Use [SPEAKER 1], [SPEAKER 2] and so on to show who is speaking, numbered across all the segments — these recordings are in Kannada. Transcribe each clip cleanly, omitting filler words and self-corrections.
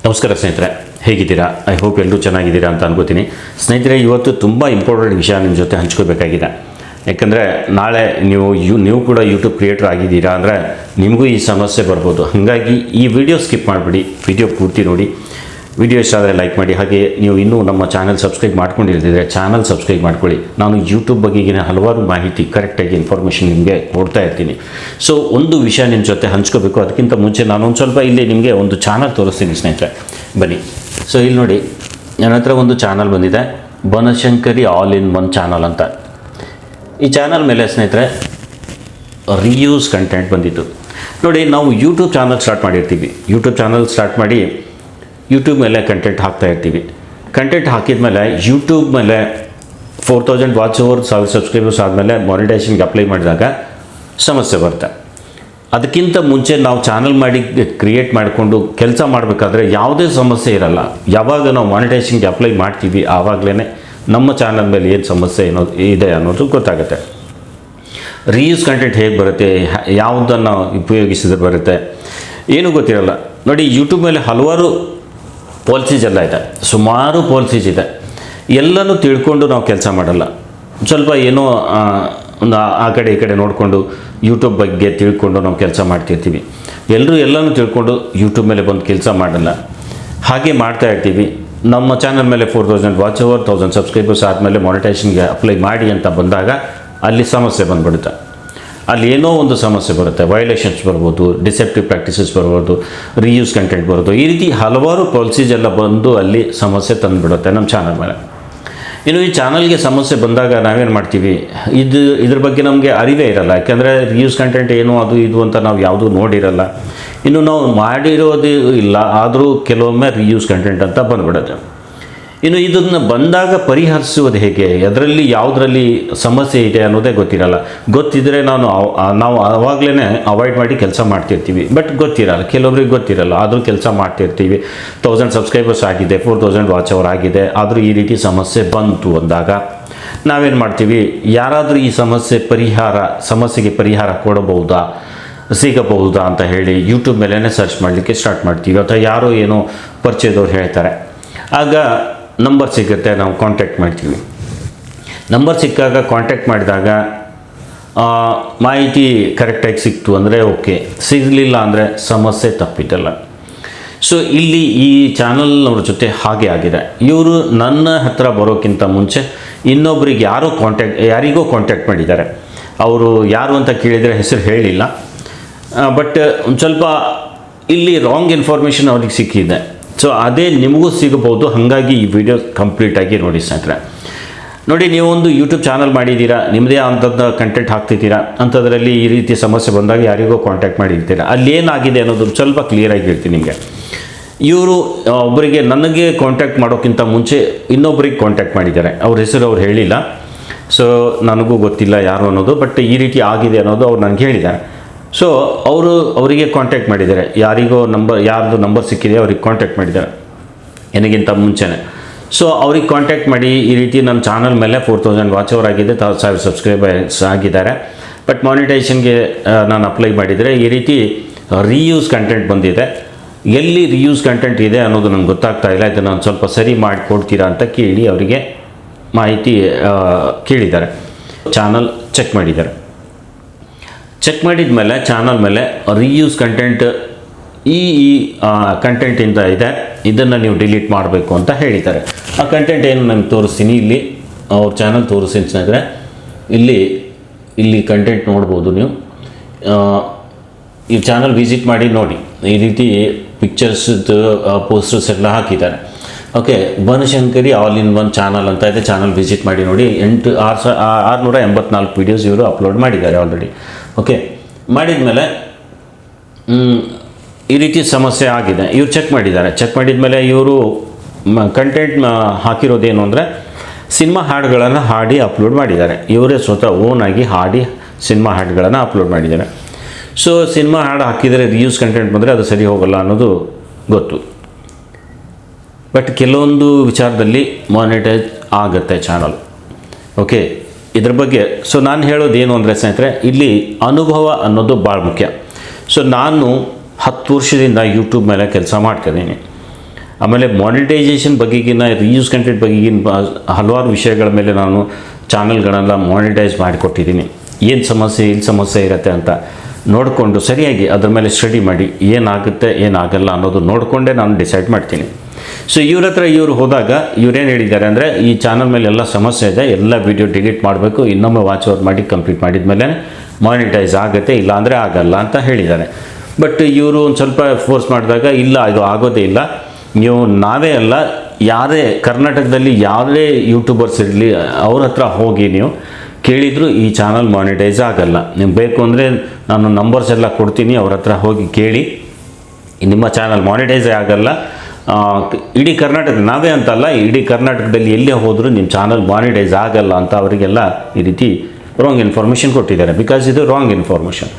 [SPEAKER 1] ನಮಸ್ಕಾರ ಸ್ನೇಹಿತರೆ, ಹೇಗಿದ್ದೀರಾ? ಐ ಹೋಪ್ ಎಲ್ಲರೂ ಚೆನ್ನಾಗಿದ್ದೀರಾ ಅಂತ ಅನ್ಕೋತೀನಿ. ಸ್ನೇಹಿತರೆ, ಇವತ್ತು ತುಂಬ ಇಂಪಾರ್ಟೆಂಟ್ ವಿಷಯ ನಿಮ್ಮ ಜೊತೆ ಹಂಚ್ಕೋಬೇಕಾಗಿದೆ. ಯಾಕಂದರೆ ನಾಳೆ ನೀವು ಕೂಡ ಯೂಟ್ಯೂಬ್ ಕ್ರಿಯೇಟರ್ ಆಗಿದ್ದೀರಾ ಅಂದರೆ ನಿಮಗೂ ಈ ಸಮಸ್ಯೆ ಬರ್ಬೋದು. ಹಾಗಾಗಿ ಈ ವಿಡಿಯೋ ಸ್ಕಿಪ್ ಮಾಡಿಬಿಡಿ, ವಿಡಿಯೋ ಪೂರ್ತಿ ನೋಡಿ. ವಿಡಿಯೋ ಇಷ್ಟ ಆದರೆ ಲೈಕ್ ಮಾಡಿ. ಹಾಗೆ ನೀವು ಇನ್ನೂ ನಮ್ಮ ಚಾನಲ್ ಸಬ್ಸ್ಕ್ರೈಬ್ ಮಾಡ್ಕೊಂಡಿರ್ತಿದ್ರೆ ಚಾನಲ್ ಸಬ್ಸ್ಕ್ರೈಬ್ ಮಾಡ್ಕೊಳ್ಳಿ. ನಾನು ಯೂಟ್ಯೂಬ್ ಬಗೆಗಿನ ಹಲವಾರು ಮಾಹಿತಿ, ಕರೆಕ್ಟಾಗಿ ಇನ್ಫಾರ್ಮೇಷನ್ ನಿಮಗೆ ಕೊಡ್ತಾ ಇರ್ತೀನಿ. ಸೊ ಒಂದು ವಿಷಯ ನಿಮ್ಮ ಜೊತೆ ಹಂಚ್ಕೋಬೇಕು. ಅದಕ್ಕಿಂತ ಮುಂಚೆ ನಾನು ಒಂದು ಸ್ವಲ್ಪ ಇಲ್ಲಿ ನಿಮಗೆ ಒಂದು ಚಾನಲ್ ತೋರಿಸ್ತೀನಿ ಸ್ನೇಹಿತರೆ, ಬನ್ನಿ. ಸೊ ಇಲ್ಲಿ ನೋಡಿ, ನನ್ನ ಹತ್ರ ಒಂದು ಚಾನಲ್ ಬಂದಿದೆ, Banashankari all in one channel ಅಂತ. ಈ ಚಾನಲ್ ಮೇಲೆ ಸ್ನೇಹಿತರೆ ರಿಯೂಸ್ ಕಂಟೆಂಟ್ ಬಂದಿತ್ತು. ನೋಡಿ, ನಾವು ಯೂಟ್ಯೂಬ್ ಚಾನಲ್ ಸ್ಟಾರ್ಟ್ ಮಾಡಿರ್ತೀವಿ. ಯೂಟ್ಯೂಬ್ ಚಾನಲ್ ಸ್ಟಾರ್ಟ್ ಮಾಡಿ ಯೂಟ್ಯೂಬ್ ಮೇಲೆ ಕಂಟೆಂಟ್ ಹಾಕ್ತಾ ಇರ್ತೀವಿ. ಕಂಟೆಂಟ್ ಹಾಕಿದ ಮೇಲೆ ಯೂಟ್ಯೂಬ್ ಮೇಲೆ 4000 ವಾಚ್ ಓವರ್, 1000 ಸಬ್ಸ್ಕ್ರೈಬರ್ಸ್ ಆದಮೇಲೆ ಮಾನಿಟೈಸೇಷನ್ಗೆ ಅಪ್ಲೈ ಮಾಡಿದಾಗ ಸಮಸ್ಯೆ ಬರುತ್ತೆ. ಅದಕ್ಕಿಂತ ಮುಂಚೆ ನಾವು ಚಾನಲ್ ಮಾಡಿ ಕ್ರಿಯೇಟ್ ಮಾಡಿಕೊಂಡು ಕೆಲಸ ಮಾಡಬೇಕಾದ್ರೆ ಯಾವುದೇ ಸಮಸ್ಯೆ ಇರಲ್ಲ. ಯಾವಾಗ ನಾವು ಮಾನಿಟೈಸೇಷನ್ಗೆ ಅಪ್ಲೈ ಮಾಡ್ತೀವಿ ಆವಾಗಲೇ ನಮ್ಮ ಚಾನಲ್ ಮೇಲೆ ಏನು ಸಮಸ್ಯೆ ಇದೆ ಅನ್ನೋದು ಗೊತ್ತಾಗುತ್ತೆ. ರೀಯೂಸ್ ಕಂಟೆಂಟ್ ಹೇಗೆ ಬರುತ್ತೆ, ಯಾವುದನ್ನು ಉಪಯೋಗಿಸಿದ್ರೆ ಬರುತ್ತೆ, ಏನೂ ಗೊತ್ತಿರಲ್ಲ. ನೋಡಿ, ಯೂಟ್ಯೂಬ್ ಮೇಲೆ ಹಲವಾರು ಪಾಲಿಸೀಸ್ ಎಲ್ಲ ಇದೆ, ಸುಮಾರು ಪಾಲಿಸೀಸ್ ಇದೆ. ಎಲ್ಲನೂ ತಿಳ್ಕೊಂಡು ನಾವು ಕೆಲಸ ಮಾಡಲ್ಲ. ಸ್ವಲ್ಪ ಏನೋ ಒಂದು ಆ ಕಡೆ ಈ ಕಡೆ ನೋಡಿಕೊಂಡು ಯೂಟ್ಯೂಬ್ ಬಗ್ಗೆ ತಿಳ್ಕೊಂಡು ನಾವು ಕೆಲಸ ಮಾಡ್ತಿರ್ತೀವಿ. ಎಲ್ಲನೂ ತಿಳ್ಕೊಂಡು ಯೂಟ್ಯೂಬ್ ಮೇಲೆ ಬಂದು ಕೆಲಸ ಮಾಡಲ್ಲ. ಹಾಗೆ ಮಾಡ್ತಾ ಇರ್ತೀವಿ. ನಮ್ಮ ಚಾನಲ್ ಮೇಲೆ 4000 ವಾಚ್ ಓವರ್, 1000 ಸಬ್ಸ್ಕ್ರೈಬರ್ಸ್ ಆದಮೇಲೆ ಮಾನಿಟೈಸೇಷನ್ಗೆ ಅಪ್ಲೈ ಮಾಡಿ ಅಂತ ಬಂದಾಗ ಅಲ್ಲಿ ಸಮಸ್ಯೆ ಬಂದುಬಿಡುತ್ತೆ. ಅಲ್ಲಿ ಏನೋ ಒಂದು ಸಮಸ್ಯೆ ಬರುತ್ತೆ. ವೈಲೇಷನ್ಸ್ ಬರ್ಬೋದು, ಡಿಸೆಪ್ಟಿವ್ ಪ್ರಾಕ್ಟೀಸಸ್ ಬರ್ಬೋದು, ರೀಯೂಸ್ ಕಂಟೆಂಟ್ ಬರೋದು, ಈ ರೀತಿ ಹಲವಾರು ಪಾಲಿಸೀಸ್ ಎಲ್ಲ ಬಂದು ಅಲ್ಲಿ ಸಮಸ್ಯೆ ತಂದುಬಿಡುತ್ತೆ ನಮ್ಮ ಚಾನಲ್ ಮೇಲೆ. ಇನ್ನು ಈ ಚಾನಲ್ಗೆ ಸಮಸ್ಯೆ ಬಂದಾಗ ನಾವೇನು ಮಾಡ್ತೀವಿ, ಇದ್ರ ಬಗ್ಗೆ ನಮಗೆ ಅರಿವೇ ಇರಲ್ಲ. ಯಾಕೆಂದರೆ ರೀಯೂಸ್ ಕಂಟೆಂಟ್ ಏನು ಅದು ಇದು ಅಂತ ನಾವು ಯಾವುದೂ ನೋಡಿರಲ್ಲ. ಇನ್ನು ನಾವು ಮಾಡಿರೋದು ಇಲ್ಲ, ಆದರೂ ಕೆಲವೊಮ್ಮೆ ರೀಯೂಸ್ ಕಂಟೆಂಟ್ ಅಂತ ಬಂದುಬಿಡುತ್ತೆ. ಇನ್ನು ಇದನ್ನು ಬಂದಾಗ ಪರಿಹರಿಸುವುದು ಹೇಗೆ, ಅದರಲ್ಲಿ ಯಾವುದರಲ್ಲಿ ಸಮಸ್ಯೆ ಇದೆ ಅನ್ನೋದೇ ಗೊತ್ತಿರಲ್ಲ. ಗೊತ್ತಿದ್ದರೆ ನಾವು ಆವಾಗಲೇ ಅವಾಯ್ಡ್ ಮಾಡಿ ಕೆಲಸ ಮಾಡ್ತಿರ್ತೀವಿ. ಬಟ್ ಗೊತ್ತಿರಲ್ಲ, ಕೆಲವೊಬ್ರಿಗೆ ಗೊತ್ತಿರಲ್ಲ, ಆದರೂ ಕೆಲಸ ಮಾಡ್ತಿರ್ತೀವಿ. 1000 ಸಬ್ಸ್ಕ್ರೈಬರ್ಸ್ ಆಗಿದೆ, 4000 ವಾಚ್ ಅವರ್ ಆಗಿದೆ, ಆದರೂ ಈ ರೀತಿ ಸಮಸ್ಯೆ ಬಂತು ಅಂದಾಗ ನಾವೇನು ಮಾಡ್ತೀವಿ, ಯಾರಾದರೂ ಈ ಸಮಸ್ಯೆಗೆ ಪರಿಹಾರ ಕೊಡಬಹುದಾ, ಸಿಗಬಹುದಾ ಅಂತ ಹೇಳಿ ಯೂಟ್ಯೂಬ್ ಮೇಲೇ ಸರ್ಚ್ ಮಾಡಲಿಕ್ಕೆ ಸ್ಟಾರ್ಟ್ ಮಾಡ್ತೀವಿ. ಅಥವಾ ಯಾರೋ ಏನೋ ಪರಿಚಯದವ್ರು ಹೇಳ್ತಾರೆ, ಆಗ ನಂಬರ್ ಸಿಗುತ್ತೆ, ನಾವು ಕಾಂಟ್ಯಾಕ್ಟ್ ಮಾಡ್ತೀವಿ. ನಂಬರ್ ಸಿಕ್ಕಾಗ ಕಾಂಟ್ಯಾಕ್ಟ್ ಮಾಡಿದಾಗ ಮಾಹಿತಿ ಕರೆಕ್ಟಾಗಿ ಸಿಕ್ತು ಅಂದರೆ ಓಕೆ, ಸಿಗಲಿಲ್ಲ ಅಂದರೆ ಸಮಸ್ಯೆ ತಪ್ಪಿದ್ದಲ್ಲ. ಸೊ ಇಲ್ಲಿ ಈ ಚಾನಲ್ನವ್ರ ಜೊತೆ ಹಾಗೆ ಆಗಿದೆ. ಇವರು ನನ್ನ ಹತ್ರ ಬರೋಕ್ಕಿಂತ ಮುಂಚೆ ಇನ್ನೊಬ್ಬರಿಗೆ ಯಾರಿಗೋ ಕಾಂಟ್ಯಾಕ್ಟ್ ಮಾಡಿದ್ದಾರೆ. ಅವರು ಯಾರು ಅಂತ ಕೇಳಿದರೆ ಹೆಸರು ಹೇಳಿಲ್ಲ. ಬಟ್ ಒಂದು ಸ್ವಲ್ಪ ಇಲ್ಲಿ ರಾಂಗ್ ಇನ್ಫಾರ್ಮೇಷನ್ ಅವ್ರಿಗೆ ಸಿಕ್ಕಿದೆ. ಸೊ ಅದೇ ನಿಮಗೂ ಸಿಗಬಹುದು. ಹಾಗಾಗಿ ಈ ವಿಡಿಯೋ ಕಂಪ್ಲೀಟಾಗಿ ನೋಡಿ ಸ್ನೇಹಿತರೆ. ನೋಡಿ, ನೀವೊಂದು ಯೂಟ್ಯೂಬ್ ಚಾನಲ್ ಮಾಡಿದ್ದೀರಾ, ನಿಮ್ಮದೇ ಅಂಥದ್ದು ಕಂಟೆಂಟ್ ಹಾಕ್ತಿದ್ದೀರಾ, ಅಂಥದ್ರಲ್ಲಿ ಈ ರೀತಿ ಸಮಸ್ಯೆ ಬಂದಾಗ ಯಾರಿಗೋ ಕಾಂಟ್ಯಾಕ್ಟ್ ಮಾಡಿರ್ತೀರಾ. ಅಲ್ಲಿ ಏನಾಗಿದೆ ಅನ್ನೋದು ಸ್ವಲ್ಪ ಕ್ಲಿಯರಾಗಿ ಹೇಳ್ತೀನಿ ನಿಮಗೆ. ಇವರು ಒಬ್ಬರಿಗೆ ನನಗೆ ಕಾಂಟ್ಯಾಕ್ಟ್ ಮಾಡೋಕ್ಕಿಂತ ಮುಂಚೆ ಇನ್ನೊಬ್ಬರಿಗೆ ಕಾಂಟ್ಯಾಕ್ಟ್ ಮಾಡಿದ್ದಾರೆ. ಅವ್ರ ಹೆಸರು ಅವ್ರು ಹೇಳಿಲ್ಲ. ಸೊ ನನಗೂ ಗೊತ್ತಿಲ್ಲ ಯಾರು ಅನ್ನೋದು. ಬಟ್ ಈ ರೀತಿ ಆಗಿದೆ ಅನ್ನೋದು ಅವ್ರು ನನಗೆ ಹೇಳಿದ್ದಾರೆ. ಸೊ ಅವರಿಗೆ ಕಾಂಟ್ಯಾಕ್ಟ್ ಮಾಡಿದ್ದಾರೆ. ಯಾರ್ದು ನಂಬರ್ ಸಿಕ್ಕಿದೆ ಅವ್ರಿಗೆ ಕಾಂಟ್ಯಾಕ್ಟ್ ಮಾಡಿದ್ದಾರೆ ನನಗಿಂತ ಮುಂಚೆನೇ. ಸೊ ಅವ್ರಿಗೆ ಕಾಂಟ್ಯಾಕ್ಟ್ ಮಾಡಿ, ಈ ರೀತಿ ನನ್ನ ಚಾನಲ್ ಮೇಲೆ 4000 ವಾಚ್ ಅವರ್ ಆಗಿದೆ, 1000 ಸಬ್ಸ್ಕ್ರೈಬರ್ಸ್ ಆಗಿದ್ದಾರೆ, ಬಟ್ ಮಾನಿಟೈಸೇಷನ್ಗೆ ನಾನು ಅಪ್ಲೈ ಮಾಡಿದರೆ ಈ ರೀತಿ ರೀಯೂಸ್ ಕಂಟೆಂಟ್ ಬಂದಿದೆ. ಎಲ್ಲಿ ರೀಯೂಸ್ ಕಂಟೆಂಟ್ ಇದೆ ಅನ್ನೋದು ನನಗೆ ಗೊತ್ತಾಗ್ತಾ ಇಲ್ಲ, ಇದನ್ನು ನಾನು ಸ್ವಲ್ಪ ಸರಿ ಮಾಡಿಕೊಡ್ತೀರಾ ಅಂತ ಕೇಳಿ ಅವರಿಗೆ ಮಾಹಿತಿ ಕೇಳಿದ್ದಾರೆ. ಚಾನಲ್ ಚೆಕ್ ಮಾಡಿದ್ದಾರೆ. ಚೆಕ್ ಮಾಡಿದ ಮೇಲೆ ಚಾನಲ್ ಮೇಲೆ ರೀಯೂಸ್ ಕಂಟೆಂಟ್ ಈ ಕಂಟೆಂಟಿಂದ ಇದೆ, ಇದನ್ನು ನೀವು ಡಿಲೀಟ್ ಮಾಡಬೇಕು ಅಂತ ಹೇಳಿದ್ದಾರೆ. ಆ ಕಂಟೆಂಟ್ ಏನು ನಾನು ತೋರಿಸ್ತೀನಿ. ಇಲ್ಲಿ ಅವ್ರ ಚಾನಲ್ ತೋರಿಸ್ತೀನಿ ಸ್ನೇಹಿತರೆ. ಇಲ್ಲಿ ಕಂಟೆಂಟ್ ನೋಡ್ಬೋದು ನೀವು. ಈ ಚಾನಲ್ ವಿಸಿಟ್ ಮಾಡಿ ನೋಡಿ. ಈ ರೀತಿ ಪಿಕ್ಚರ್ಸ್, ಪೋಸ್ಟರ್ಸ್ ಎಲ್ಲ ಹಾಕಿದ್ದಾರೆ. Okay, Banashankari all in one channel ಅಂತ ಇದೆ. ಚಾನಲ್ ವಿಸಿಟ್ ಮಾಡಿ ನೋಡಿ. 684 ವೀಡಿಯೋಸ್ ಇವರು ಅಪ್ಲೋಡ್ ಮಾಡಿದ್ದಾರೆ ಆಲ್ರೆಡಿ. ಓಕೆ, ಮಾಡಿದ ಮೇಲೆ ಈ ರೀತಿ ಸಮಸ್ಯೆ ಆಗಿದೆ. ಇವ್ರು ಚೆಕ್ ಮಾಡಿದ್ದಾರೆ. ಚೆಕ್ ಮಾಡಿದ ಮೇಲೆ ಇವರು ಕಂಟೆಂಟ್ ಹಾಕಿರೋದೇನು ಅಂದರೆ ಸಿನಿಮಾ ಹಾಡುಗಳನ್ನು ಹಾಡಿ ಅಪ್ಲೋಡ್ ಮಾಡಿದ್ದಾರೆ. ಇವರೇ ಸ್ವತಃ ಓನಾಗಿ ಹಾಡಿ ಸಿನಿಮಾ ಹಾಡುಗಳನ್ನು ಅಪ್ಲೋಡ್ ಮಾಡಿದ್ದಾರೆ. ಸೊ ಸಿನಿಮಾ ಹಾಡು ಹಾಕಿದರೆ ರೀಯೂಸ್ ಕಂಟೆಂಟ್ ಬಂದರೆ ಅದು ಸರಿ ಹೋಗಲ್ಲ ಅನ್ನೋದು ಗೊತ್ತು. ಬಟ್ ಕೆಲವೊಂದು ವಿಚಾರದಲ್ಲಿ ಮಾನಿಟೈಸ್ ಆಗುತ್ತೆ ಚಾನಲ್. ಓಕೆ, ಇದ್ರ ಬಗ್ಗೆ ಸೊ ನಾನು ಹೇಳೋದೇನು ಅಂದರೆ ಸ್ನೇಹಿತರೆ, ಇಲ್ಲಿ ಅನುಭವ ಅನ್ನೋದು ಭಾಳ ಮುಖ್ಯ. ಸೊ ನಾನು 10 ವರ್ಷದಿಂದ ಯೂಟ್ಯೂಬ್ ಮೇಲೆ ಕೆಲಸ ಮಾಡ್ತಿದ್ದೀನಿ. ಆಮೇಲೆ ಮಾನಿಟೈಸೇಷನ್ ಬಗೆಗಿನ ರಿಯೂಸ್ ಕಂಟೆಂಟ್ ಬಗೆಗಿನ ಹಲವಾರು ವಿಷಯಗಳ ಮೇಲೆ ನಾನು ಚಾನಲ್ಗಳನ್ನೆಲ್ಲ ಮಾನಿಟೈಸ್ ಮಾಡಿಕೊಟ್ಟಿದ್ದೀನಿ. ಏನು ಸಮಸ್ಯೆ ಇಲ್ಲಿ ಸಮಸ್ಯೆ ಇರುತ್ತೆ ಅಂತ ನೋಡಿಕೊಂಡು ಸರಿಯಾಗಿ ಅದ್ರ ಮೇಲೆ ಸ್ಟಡಿ ಮಾಡಿ ಏನಾಗುತ್ತೆ ಏನಾಗಲ್ಲ ಅನ್ನೋದು ನೋಡಿಕೊಂಡೇ ನಾನು ಡಿಸೈಡ್ ಮಾಡ್ತೀನಿ. ಸೊ ಇವ್ರ ಹತ್ರ ಇವರು ಹೋದಾಗ ಇವ್ರೇನು ಹೇಳಿದ್ದಾರೆ ಅಂದರೆ, ಈ ಚಾನಲ್ ಮೇಲೆ ಎಲ್ಲ ಸಮಸ್ಯೆ ಇದೆ, ಎಲ್ಲ ವೀಡಿಯೋ ಡಿಲೀಟ್ ಮಾಡಬೇಕು, ಇನ್ನೊಮ್ಮೆ ವಾಚ್ ಓವರ್ ಮಾಡಿ ಕಂಪ್ಲೀಟ್ ಮಾಡಿದ ಮೇಲೆ ಮಾನಿಟೈಸ್ ಆಗುತ್ತೆ, ಇಲ್ಲಾಂದರೆ ಆಗಲ್ಲ ಅಂತ ಹೇಳಿದ್ದಾರೆ. ಬಟ್ ಇವರು ಒಂದು ಸ್ವಲ್ಪ ಫೋರ್ಸ್ ಮಾಡಿದಾಗ ಇಲ್ಲ, ಇದು ಆಗೋದೇ ಇಲ್ಲ, ನೀವು ನಾವೇ ಅಲ್ಲ ಯಾರೇ ಕರ್ನಾಟಕದಲ್ಲಿ ಯಾರೇ ಯೂಟ್ಯೂಬರ್ಸ್ ಇರಲಿ ಅವ್ರ ಹತ್ರ ಹೋಗಿ ನೀವು ಕೇಳಿದರೂ ಈ ಚಾನಲ್ ಮಾನಿಟೈಸ್ ಆಗಲ್ಲ. ನೀವು ಬೇಕು ಅಂದರೆ ನಾನು ನಂಬರ್ಸ್ ಎಲ್ಲ ಕೊಡ್ತೀನಿ, ಅವ್ರ ಹತ್ರ ಹೋಗಿ ಕೇಳಿ, ನಿಮ್ಮ ಚಾನಲ್ ಮಾನಿಟೈಸೇ ಆಗಲ್ಲ. ಇಡೀ ಕರ್ನಾಟಕ, ನಾವೇ ಅಂತಲ್ಲ, ಇಡೀ ಕರ್ನಾಟಕದಲ್ಲಿ ಎಲ್ಲೇ ಹೋದರೂ ನಿಮ್ಮ ಚಾನಲ್ ಮಾನಿಟೈಸ್ ಆಗಲ್ಲ ಅಂತ ಅವರಿಗೆಲ್ಲ ಈ ರೀತಿ ರಾಂಗ್ ಇನ್ಫಾರ್ಮೇಷನ್ ಕೊಟ್ಟಿದ್ದಾರೆ. ಬಿಕಾಸ್ ಇದು ರಾಂಗ್ ಇನ್ಫಾರ್ಮೇಷನ್,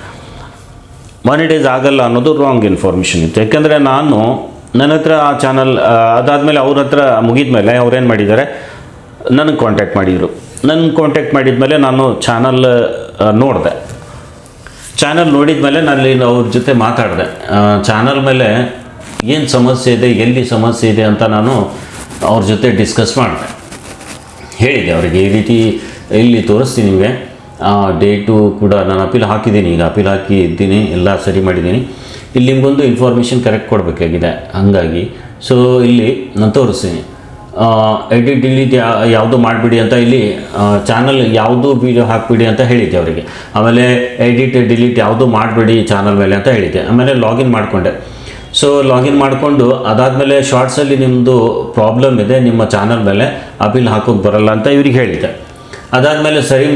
[SPEAKER 1] ಮಾನಿಟೈಸ್ ಆಗಲ್ಲ ಅನ್ನೋದು ರಾಂಗ್ ಇನ್ಫಾರ್ಮೇಷನ್ ಇತ್ತು. ಯಾಕೆಂದರೆ ನನ್ನ ಹತ್ರ ಆ ಚಾನಲ್ ಅದಾದಮೇಲೆ ಅವ್ರ ಹತ್ರ ಮುಗಿದ ಮೇಲೆ ಅವ್ರೇನು ಮಾಡಿದ್ದಾರೆ, ನನಗೆ ಕಾಂಟ್ಯಾಕ್ಟ್ ಮಾಡಿದರು. ಕಾಂಟ್ಯಾಕ್ಟ್ ಮಾಡಿದ ಮೇಲೆ ನಾನು ಚಾನಲ್ ನೋಡಿದೆ. ಚಾನಲ್ ನೋಡಿದ ಮೇಲೆ ನಾನು ಅವ್ರ ಜೊತೆ ಮಾತಾಡಿದೆ. ಚಾನಲ್ ಮೇಲೆ ಏನು ಸಮಸ್ಯೆ ಇದೆ, ಎಲ್ಲಿ ಸಮಸ್ಯೆ ಇದೆ ಅಂತ ನಾನು ಅವ್ರ ಜೊತೆ ಡಿಸ್ಕಸ್ ಮಾಡಿದೆ. ಹೇಳಿದೆ ಅವರಿಗೆ, ಈ ರೀತಿ ಇಲ್ಲಿ ತೋರಿಸ್ತೀನಿ ನಿಮಗೆ, ಡೇಟು ಕೂಡ ನಾನು ಅಪೀಲ್ ಹಾಕಿದ್ದೀನಿ, ಈಗ ಅಪೀಲ್ ಹಾಕಿದ್ದೀನಿ, ಎಲ್ಲ ಸರಿ ಮಾಡಿದ್ದೀನಿ, ಇಲ್ಲಿ ನಿಮಗೊಂದು ಇನ್ಫಾರ್ಮೇಷನ್ ಕರೆಕ್ಟ್ ಕೊಡಬೇಕಾಗಿದೆ. ಹಾಗಾಗಿ ಸೊ ಇಲ್ಲಿ ನಾನು ತೋರಿಸ್ತೀನಿ, ಎಡಿಟ್ ಡಿಲೀಟ್ ಯಾವುದು ಮಾಡಿಬಿಡಿ ಅಂತ, ಇಲ್ಲಿ ಚಾನಲ್ ಯಾವುದು ವೀಡಿಯೋ ಹಾಕಿಬಿಡಿ ಅಂತ ಹೇಳಿದ್ದೆ ಅವರಿಗೆ. ಆಮೇಲೆ ಎಡಿಟ್ ಡಿಲೀಟ್ ಯಾವುದು ಮಾಡಿಬಿಡಿ ಚಾನಲ್ ಮೇಲೆ ಅಂತ ಹೇಳಿದ್ದೆ. ಆಮೇಲೆ ಲಾಗಿನ್ ಮಾಡಿಕೊಂಡೆ. ಸೊ ಲಾಗಿನ್ ಮಾಡಿಕೊಂಡು ಅದಾದಮೇಲೆ ಶಾರ್ಟ್ಸಲ್ಲಿ ನಿಮ್ಮದು ಪ್ರಾಬ್ಲಮ್ ಇದೆ, ನಿಮ್ಮ ಚಾನಲ್ ಮೇಲೆ ಅಪೀಲ್ ಹಾಕೋಕ್ಕೆ ಬರಲ್ಲ ಅಂತ ಇವ್ರಿಗೆ ಹೇಳಿದ್ದೆ. ಅದಾದಮೇಲೆ ಸರಿ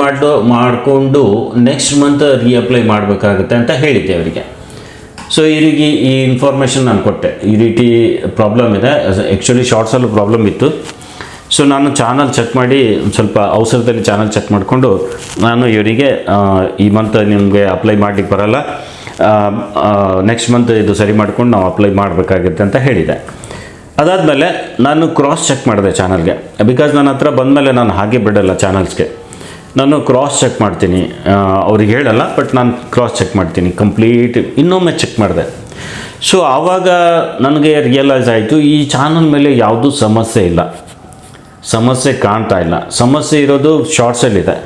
[SPEAKER 1] ಮಾಡಿಕೊಂಡು ನೆಕ್ಸ್ಟ್ ಮಂತ್ ರೀಅಪ್ಲೈ ಮಾಡಬೇಕಾಗುತ್ತೆ ಅಂತ ಹೇಳಿದ್ದೆ ಅವರಿಗೆ. ಸೊ ಇವರಿಗೆ ಈ ಇನ್ಫಾರ್ಮೇಷನ್ ನಾನು ಕೊಟ್ಟೆ, ಈ ರೀತಿ ಪ್ರಾಬ್ಲಮ್ ಇದೆ. ಆ್ಯಕ್ಚುಲಿ ಶಾರ್ಟ್ಸಲ್ಲೂ ಪ್ರಾಬ್ಲಮ್ ಇತ್ತು. ಸೊ ನಾನು ಚಾನಲ್ ಚೆಕ್ ಮಾಡಿ, ಸ್ವಲ್ಪ ಅವಸರದಲ್ಲಿ ಚಾನಲ್ ಚೆಕ್ ಮಾಡಿಕೊಂಡು ನಾನು ಇವರಿಗೆ ಈ ಮಂತ್ ನಿಮಗೆ ಅಪ್ಲೈ ಮಾಡಲಿಕ್ಕೆ ಬರಲ್ಲ, ನೆಕ್ಸ್ಟ್ ಮಂತ್ ಇದು ಸರಿ ಮಾಡ್ಕೊಂಡು ನಾವು ಅಪ್ಲೈ ಮಾಡಬೇಕಾಗುತ್ತೆ ಅಂತ ಹೇಳಿದೆ. ಅದಾದಮೇಲೆ ನಾನು ಕ್ರಾಸ್ ಚೆಕ್ ಮಾಡಿದೆ ಚಾನಲ್ಗೆ. ಬಿಕಾಸ್ ನನ್ನ ಹತ್ರ ಬಂದಮೇಲೆ ನಾನು ಹಾಗೆ ಬಿಡಲ್ಲ ಚಾನಲ್ಸ್ಗೆ, ನಾನು ಕ್ರಾಸ್ ಚೆಕ್ ಮಾಡ್ತೀನಿ, ಅವ್ರಿಗೆ ಹೇಳಲ್ಲ, ಬಟ್ ನಾನು ಕ್ರಾಸ್ ಚೆಕ್ ಮಾಡ್ತೀನಿ, ಕಂಪ್ಲೀಟ್ ಇನ್ನೊಮ್ಮೆ ಚೆಕ್ ಮಾಡಿದೆ. ಸೊ ಆವಾಗ ನನಗೆ ರಿಯಲೈಸ್ ಆಯಿತು, ಈ ಚಾನಲ್ ಮೇಲೆ ಯಾವುದೂ ಸಮಸ್ಯೆ ಇಲ್ಲ, ಸಮಸ್ಯೆ ಕಾಣ್ತಾ ಇಲ್ಲ. ಸಮಸ್ಯೆ ಇರೋದು ಶಾರ್ಟ್ಸಲ್ಲಿದೆ.